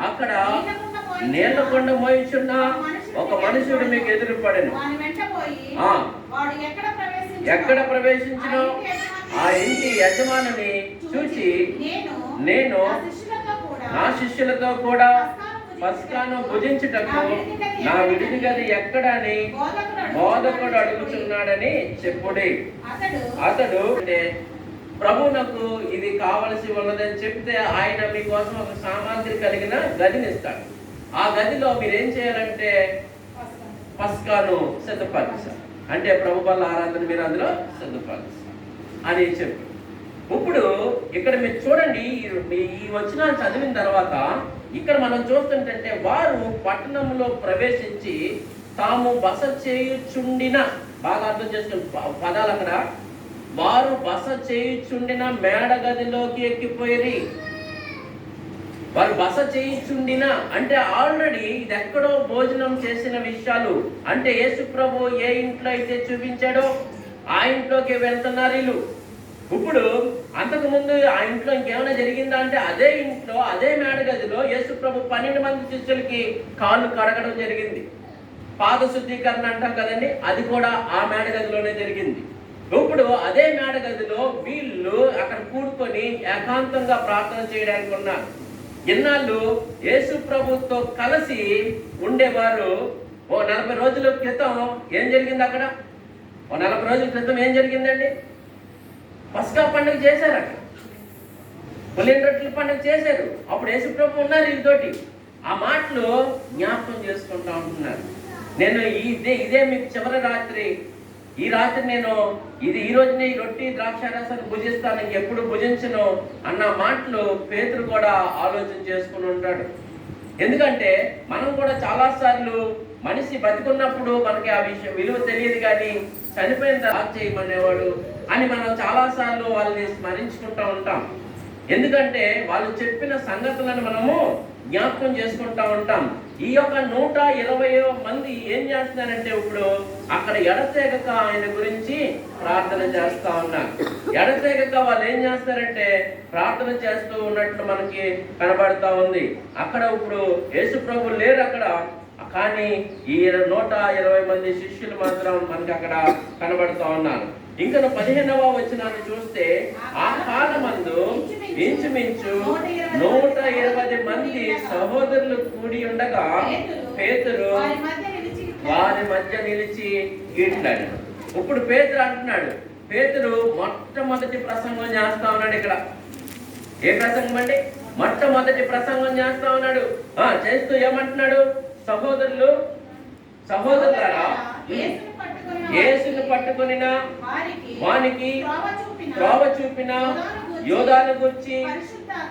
అక్కడ నీళ్ల కొండ మోయించున్న ఒక మనుషుడు మీకు ఎదురుపడెను. ఎక్కడ ప్రవేశించిన ఆ ఇంటి యజమానిని చూసి, నేను నా శిష్యులతో కూడా పస్కాను భుజించుటకు నా విడిది గది ఎక్కడ అని బోధకుడు అడుగుతున్నాడని చెప్పుడి. అతడు ప్రభువునకు ఇది కావలసి ఉన్నదని చెప్తే ఆయన మీకోసం ఒక సామాగ్రి కలిగిన గదిని ఇస్తాడు. ఆ గదిలో మీరేం చేయాలంటే పస్కాను సిద్ధపరచాలి, అంటే ప్రభు బల్ల ఆరాధన మీరు అందులో సిద్ధపరచాలి అని చెప్పు. ఇప్పుడు ఇక్కడ మీరు చూడండి, ఈ వచనాలు చదివిన తర్వాత ఇక్కడ మనం చూస్తుంటే వారు పట్టణంలో ప్రవేశించి తాము బస చేయుచుండిన, బాగా అర్థం చేసుకుని పదాలు అక్కడ, వారు బస చేయుచుండిన మేడ గదిలోకి ఎక్కిపోయి. వారు బస చేయుచుండిన అంటే ఆల్రెడీ ఇది ఎక్కడో భోజనం చేసిన విషయాలు, అంటే యేసు ప్రభు ఏ ఇంట్లో అయితే చూపించాడో ఆ ఇంట్లోకి వెళ్తున్నారు వీళ్ళు. ఇప్పుడు అంతకు ముందు ఆ ఇంట్లో ఇంకేమైనా జరిగిందా అంటే అదే ఇంట్లో అదే మేడ గదిలో యేసు ప్రభు 12 మంది శిష్యులకి కాళ్ళు కడగడం జరిగింది. పాద శుద్ధీకరణ అంటాం కదండి, అది కూడా ఆ మేడ గదిలోనే జరిగింది. ఇప్పుడు అదే మేడ గదిలో వీళ్ళు అక్కడ కూడుకొని ఏకాంతంగా ప్రార్థన చేయడానికి ఉన్నారు. ఇన్నాళ్ళు యేసు ప్రభుతో కలిసి ఉండేవారు. ఓ 40 రోజుల క్రితం ఏం జరిగింది అక్కడ? ఓ 40 రోజుల క్రితం ఏం జరిగిందండి? పస్కా పండుగ చేశారు, అక్కడ పులిన రొట్టెల పండుగ చేశారు. అప్పుడు యేసు ప్రభు ఉన్నారు వీళ్ళతోటి. ఆ మాటలు జ్ఞాపకం చేసుకుంటా ఉంటున్నారు. నేను ఇదే మీకు చివరి రాత్రి, ఈ రాత్రి నేను ఈ రోజునే ఈ రొట్టి ద్రాక్షారసాన్ని భుజిస్తాను, ఎప్పుడు భుజించను అన్న మాటలు పేతురు కూడా ఆలోచన చేసుకుని ఉంటాడు. ఎందుకంటే మనం కూడా చాలాసార్లు మనిషి బతికున్నప్పుడు మనకి ఆ విషయం విలువ తెలియదు, కానీ చనిపోయిన తర్వాత చేయమనేవాడు అని మనం చాలాసార్లు వాళ్ళని స్మరించుకుంటూ ఉంటాం. ఎందుకంటే వాళ్ళు చెప్పిన సంగతులను మనము జ్ఞాపకం చేసుకుంటా ఉంటాం. ఈ యొక్క 120 మంది ఏం చేస్తున్నారంటే ఇప్పుడు అక్కడ ఎడతెగక ఆయన గురించి ప్రార్థన చేస్తా ఉన్నారు. ఎడతెగక వాళ్ళు ఏం చేస్తారంటే ప్రార్థన చేస్తూ ఉన్నట్లు మనకి కనబడతా ఉంది. అక్కడ ఇప్పుడు యేసు ప్రభు లేరు అక్కడ, కానీ ఈ 120 మంది శిష్యులు మాత్రం మనకి అక్కడ కనబడుతూ ఉన్నారు. ఇంకా 15వ వచనాన్ని చూస్తే, ఆ కాలమందు ఇంచుమించు 120 మంది సహోదరులు కూడి ఉండగా పేతురు వారి మధ్య నిలిచి ఇట్లాడు. ఇప్పుడు పేతురు అంటున్నాడు, పేతురు మొట్టమొదటి ప్రసంగం చేస్తా ఉన్నాడు. ఇక్కడ ఏ ప్రసంగం అండి? మొట్టమొదటి ప్రసంగం చేస్తా ఉన్నాడు. చేస్తూ ఏమంటున్నాడు? సహోదరులారా, యేసును పట్టుకొనిన వానికి త్రోవ చూపిన యోధాను గురించి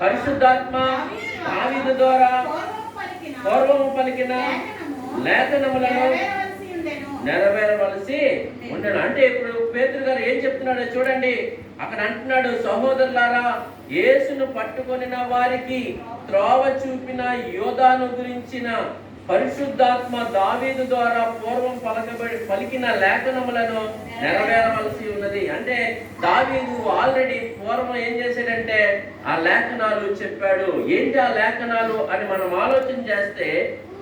పరిశుద్ధాత్మ దావీదు ద్వారా పూర్వము పలికిన లేఖనములను నెరవేరవలసి ఉండను. అంటే ఇప్పుడు పేతురు గారు ఏం చెప్తున్నాడో చూడండి. అక్కడ అంటున్నాడు, సహోదరులారా, యేసును పట్టుకొనిన వారికి త్రోవ చూపిన యోధాను గురించిన పరిశుద్ధాత్మ దావీదు ద్వారా పూర్వం పలికిన లేఖనములను నెరవేరవలసి ఉన్నది. అంటే దావీదు ఆల్రెడీ పూర్వం ఏం చేశాడంటే ఆ లేఖనాలు చెప్పాడు. ఏంటి ఆ లేఖనాలు అని మనం ఆలోచన చేస్తే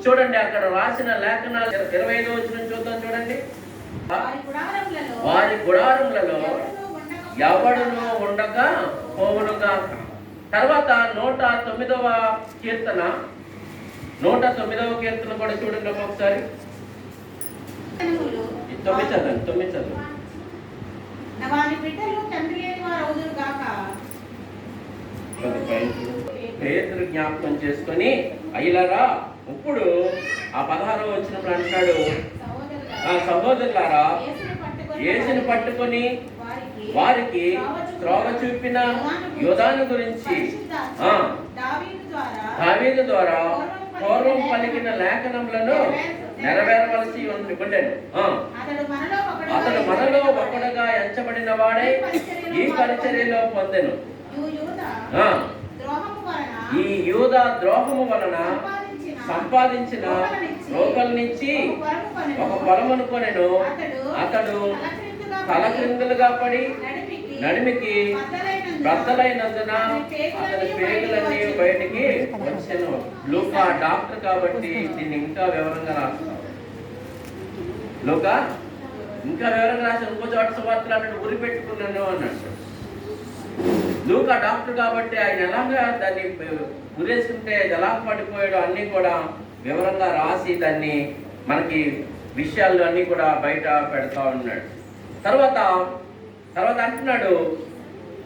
చూడండి, అక్కడ రాసిన లేఖనాలు 25వ వచనం చూద్దాం. చూడండి, వారి గుడారములలో ఎవడును ఉండక పోవునుగా. తర్వాత 109వ కీర్తన, 109వ కీర్తన కూడా చూడండి ఒకసారి. 9 చదవండి. పేతురు జ్ఞాపకం చేసుకొని, అయ్యలారా, ఇప్పుడు ఆ 16వ వచనంలో అంటున్నాడు, సహోదరులారా, యేసును పట్టుకొని వారికి త్రోవ చూపిన యోధాను గురించి దావీదు ద్వారా పూర్వం పలికిన లేఖనములను నెరవేరవలసి ఉండెను. అతడు మనలో ఒకడుగా ఎంచబడిన వాడై ఈ పరిచర్యలో పొందెను. ఈ యూదా ద్రోహము వలన సంపాదించిన రోకల నుంచి ఒక పొలమును కొనెను. అతడు తల క్రిందులుగా పడి నడిమికి బద్దలైనందున అతని పేగులన్నీ బయటికి వచ్చెను. లూకా డాక్టర్ కాబట్టి దీన్ని ఇంకా వివరంగా రాస్తాం. లూకా ఇంకా వివరంగా రాసి ఇంకో చోట సువార్తలు అన్నట్టు ఉరి పెట్టుకున్నాను అన్నట్టు. లూకా డాక్టర్ కాబట్టి ఆయన ఎలాగా దాన్ని ఉరేసుకుంటే ఎలా పడిపోయాడో అన్నీ కూడా వివరంగా రాసి దాన్ని మనకి విషయాలు అన్నీ కూడా బయట పెడతా ఉన్నాడు. తర్వాత అంటున్నాడు,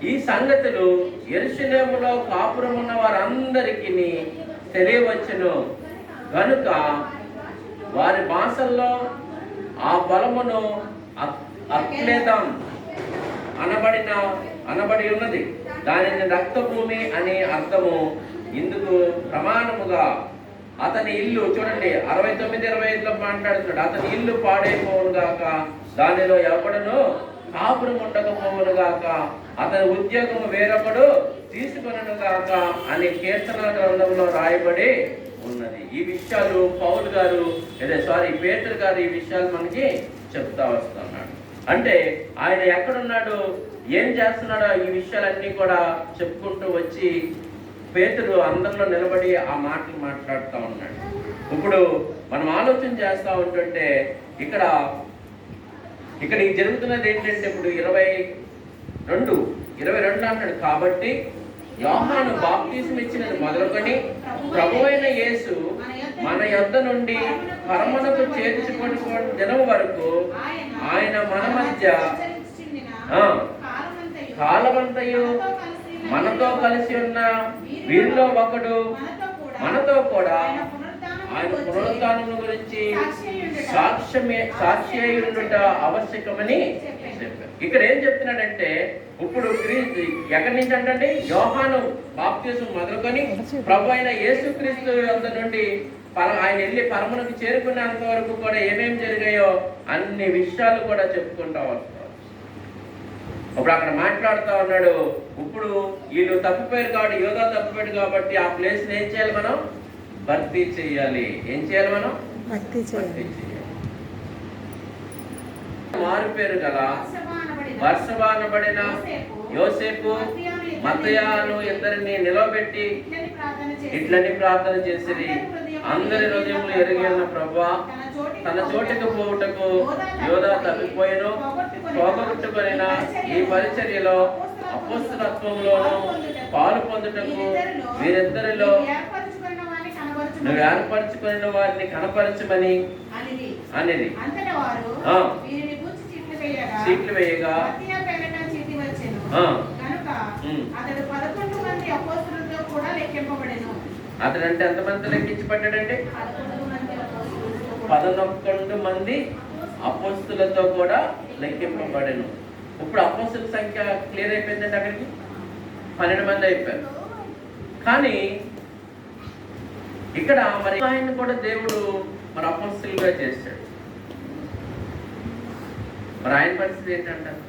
ఈ సంగతులు యెరూషలేములో కాపురం ఉన్న వారందరికీ తెలియవచ్చును గనుక వారి భాషల్లో ఆ పొలమును అక్లేదం అనబడి ఉన్నది. దానిని రక్తభూమి అని అర్థము. ఇందుకు ప్రమాణముగా అతని ఇల్లు, చూడండి 69-25లో మాట్లాడుతున్నాడు, అతని ఇల్లు పాడైపోవును గాక, దానిలో ఎవడను కాపురం ఉండకపోవును గాక, అతని ఉద్యోగము వేరొకడు తీసుకొనను గాక అని కీర్తన గ్రంథంలో రాయబడి ఉన్నది. ఈ విషయాలు పేతురు గారు ఈ విషయాలు మనకి చెప్తా వస్తున్నాడు. అంటే ఆయన ఎక్కడున్నాడు, ఏం చేస్తున్నాడో ఈ విషయాలన్నీ కూడా చెప్పుకుంటూ వచ్చి పేతురు అందరిలో నిలబడి ఆ మాటలు మాట్లాడుతూ ఉన్నాడు. ఇప్పుడు మనం ఆలోచన చేస్తూ ఉంటుంటే ఇక్కడ జరుగుతున్నది ఏంటంటే, ఇప్పుడు 22 అంటాడు, కాబట్టి యోహాను బాప్తిసం ఇచ్చినది మొదలుకొని ప్రభువైన యేసు మన యొద్ద నుండి పరమునకు చేర్చుకొని దినం వరకు ఆయన మన మధ్య కాలమంతయు మనతో కలిసి ఉన్న వీరిలో ఒకడు మనతో కూడా ఆయన పునరుత్థానం గురించి సాక్షి అయి ఉండుట ఆవశ్యకమని చెప్పారు. ఇక్కడ ఏం చెప్తున్నాడంటే, ఇప్పుడు ఎక్కడి నుంచి అంటే యోహాను బాప్తిసం మొదలుకొని ప్రభు అయిన యేసుక్రీస్తు యొద్ద నుండి ఆయన వెళ్ళి పరమునకు చేరుకునేంత వరకు కూడా ఏమేమి జరిగాయో అన్ని విషయాలు కూడా చెప్పుకుంటా వస్తాం. ఇప్పుడు అక్కడ మాట్లాడుతూ ఉన్నాడు, ఇప్పుడు వీళ్ళు తప్పిపోయారు కాబట్టి, యోధా తప్పిపోయాడు కాబట్టి ఆ ప్లేస్ ఏం చేయాలి, మనం భర్తీ చేయాలి. ఏం చేయాలి, మనం భర్తీ చేయాలి. మారుపేరు గల బర్సబా అనబడిన యోసేపు మత్తయాను ఇద్దరిని నిలవబెట్టి ఇట్లని ప్రార్థన చేసిరి, అందరి హృదయములు ఎరిగి ఉన్న ప్రభువా, తన చోటికి పోవుటకు యోధా తప్పిపోయిను పోగొట్టుకొనిన ఈ పరిచర్యలో అపోస్తలత్వంలోను పాలు పొందుటకు వీరిద్దరిలో నువ్వు ఏర్పరచుకున్న వారిని కనపరచమని అనేది. చీట్లు వేయగా అతడంటే ఎంతమంది లెక్కించబడ్డాడంటే 11 మంది అపోస్తులతో కూడా లెక్కింపబడెను. ఇప్పుడు అపోస్తుల సంఖ్య క్లియర్ అయిపోయిందంటే అక్కడికి 12 మంది అయిపోయారు. కానీ ఇక్కడ మరి ఆయన కూడా దేవుడు మరి అపోస్తులుగా చేశాడు. మరి ఆయన పరిస్థితి ఏంటంటారు?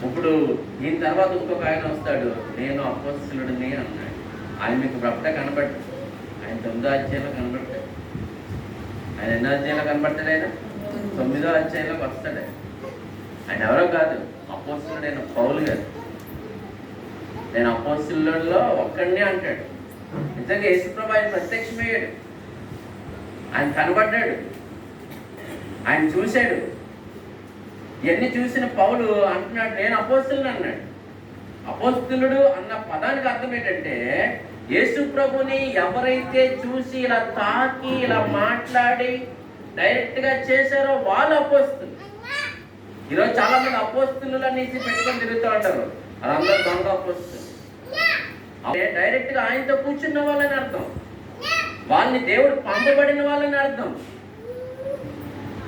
ఇప్పుడు దీని తర్వాత ఇంకొక ఆయన వస్తాడు, నేను అపోస్తులుడిని అన్నాడు. ఆయన మీకు అప్పుడే కనబడ్డాడు. ఆయన 9వ అధ్యాయంలో కనబడతాడు. ఆయన ఎన్నో అధ్యాయంలో కనబడతాడు? ఆయన 9వ అధ్యాయంలోకి వస్తాడు. ఆయన ఎవరో కాదు, అపోస్తులుడైన పౌలు గారు. నేను అపోస్తులలో ఒక్కడినే అంటాడు. నిజంగా యేసుప్రభు ఆయన ప్రత్యక్షమయ్యాడు, ఆయన కనబడ్డాడు, ఆయన చూశాడు. ఇవన్నీ చూసిన పౌలు అంటున్నాడు, నేను అపోస్తులుడు అన్నాడు. అపోస్తులుడు అన్న పదానికి అర్థం ఏంటంటే, యేసు ప్రభుని ఎవరైతే చూసి ఇలా తాకి ఇలా మాట్లాడి డైరెక్ట్ గా చేశారో వాళ్ళు అపోస్తులు. ఈరోజు చాలా మంది అపోస్తులు అనేసి పెట్టుకొని తిరుగుతూ ఉంటారు, వాళ్ళందరూ దొంగ అపోస్తులు. డైరెక్ట్ గా ఆయనతో కూర్చున్న వాళ్ళని అర్థం, వాళ్ళని దేవుడు పంపబడిన వాళ్ళని అర్థం.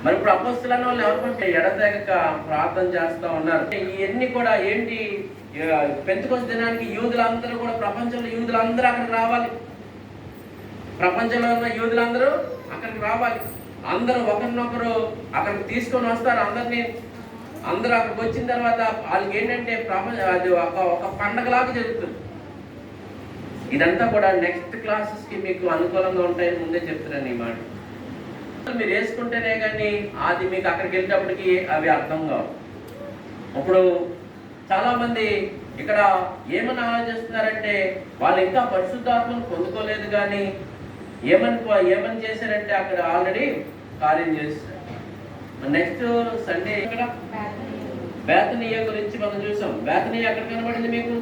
మరి ఇప్పుడు అపోస్తులు అన్న వాళ్ళు ఎవరు ఎడతెగక ప్రార్థన చేస్తూ ఉన్నారు. ఇవన్నీ కూడా ఏంటి, పెంతెకొస్తు దినానికి యూదులందరూ కూడా, ప్రపంచంలో యూదులందరూ అక్కడికి రావాలి. ప్రపంచంలో ఉన్న యూదులందరూ అక్కడికి రావాలి. అందరూ ఒకరినొకరు అక్కడికి తీసుకొని వస్తారు. అందరూ అక్కడికి వచ్చిన తర్వాత వాళ్ళకి ఏంటంటే అది ఒక పండగలాగా జరుగుతుంది. ఇదంతా కూడా నెక్స్ట్ క్లాసెస్కి మీకు అనుకూలంగా ఉంటాయని ముందే చెప్తున్నాను. ఈ మాట మీరు వేసుకుంటేనే కానీ అది మీకు అక్కడికి వెళ్ళేటప్పటికి అవి అర్థం కావు. ఇప్పుడు చాలా మంది ఇక్కడ ఏమని ఆలోచిస్తున్నారంటే వాళ్ళు ఇంకా పరిశుద్ధాత్మను పొందుకోలేదు, కానీ ఏమని చేశారంటే అక్కడ ఆల్రెడీ కార్యం చేస్తారు. నెక్స్ట్ సండే ఇక్కడ బేతనీయ గురించి మనం చూసాం. బేతనీయ ఎక్కడ కనబడింది మీకు?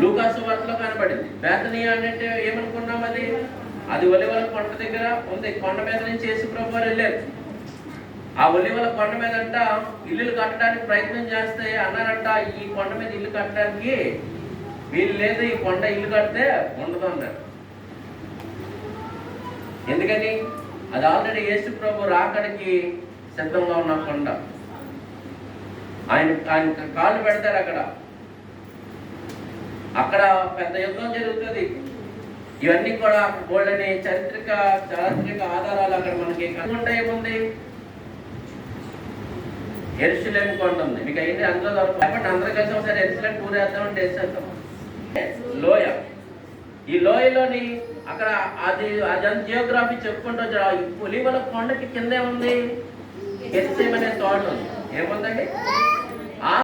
లూకా సువార్తలో కనబడింది. బేతనీయ అంటే ఏమనుకున్నాం? అది ఒలివల కొండ దగ్గర ఉంది. కొండ మీద నుంచి యేసు ప్రభువు వెళ్ళారు. ఆ ఒలివల కొండ మీద అంట ఇల్లులు కట్టడానికి ప్రయత్నం చేస్తే అన్నారంట, ఈ కొండ మీద ఇల్లు కట్టడానికి వీళ్ళు లేదు, ఈ కొండ ఇల్లు కడితే ఉండదు అన్నారు. ఎందుకని? అది ఆల్రెడీ యేసు ప్రభు రాకడికి సిద్ధంగా ఉన్న కొండ. ఆయన కాళ్ళు పెడతారు అక్కడ పెద్ద యుద్ధం జరుగుతుంది. ఇవన్నీ కూడా బోల్డని చారిత్రక ఆధారాలు అక్కడ మనకి కనుకుంటే ఏముంది? యెరూషలేము కొండ ఉంది. మీకు అయింది అందులో దొరకదు. అందరూ కలిసి ఒకసారి యెరూషలేము టూర్ వేద్దామంటే వేసేద్దాం. లోయ, ఈ లోయలోని అక్కడ అది జియోగ్రఫీ చెప్పుకుంటూ ఒలీవల కొండకి కిందే ఉంది గెత్సేమనే తోట ఉంది. ఏముందండి?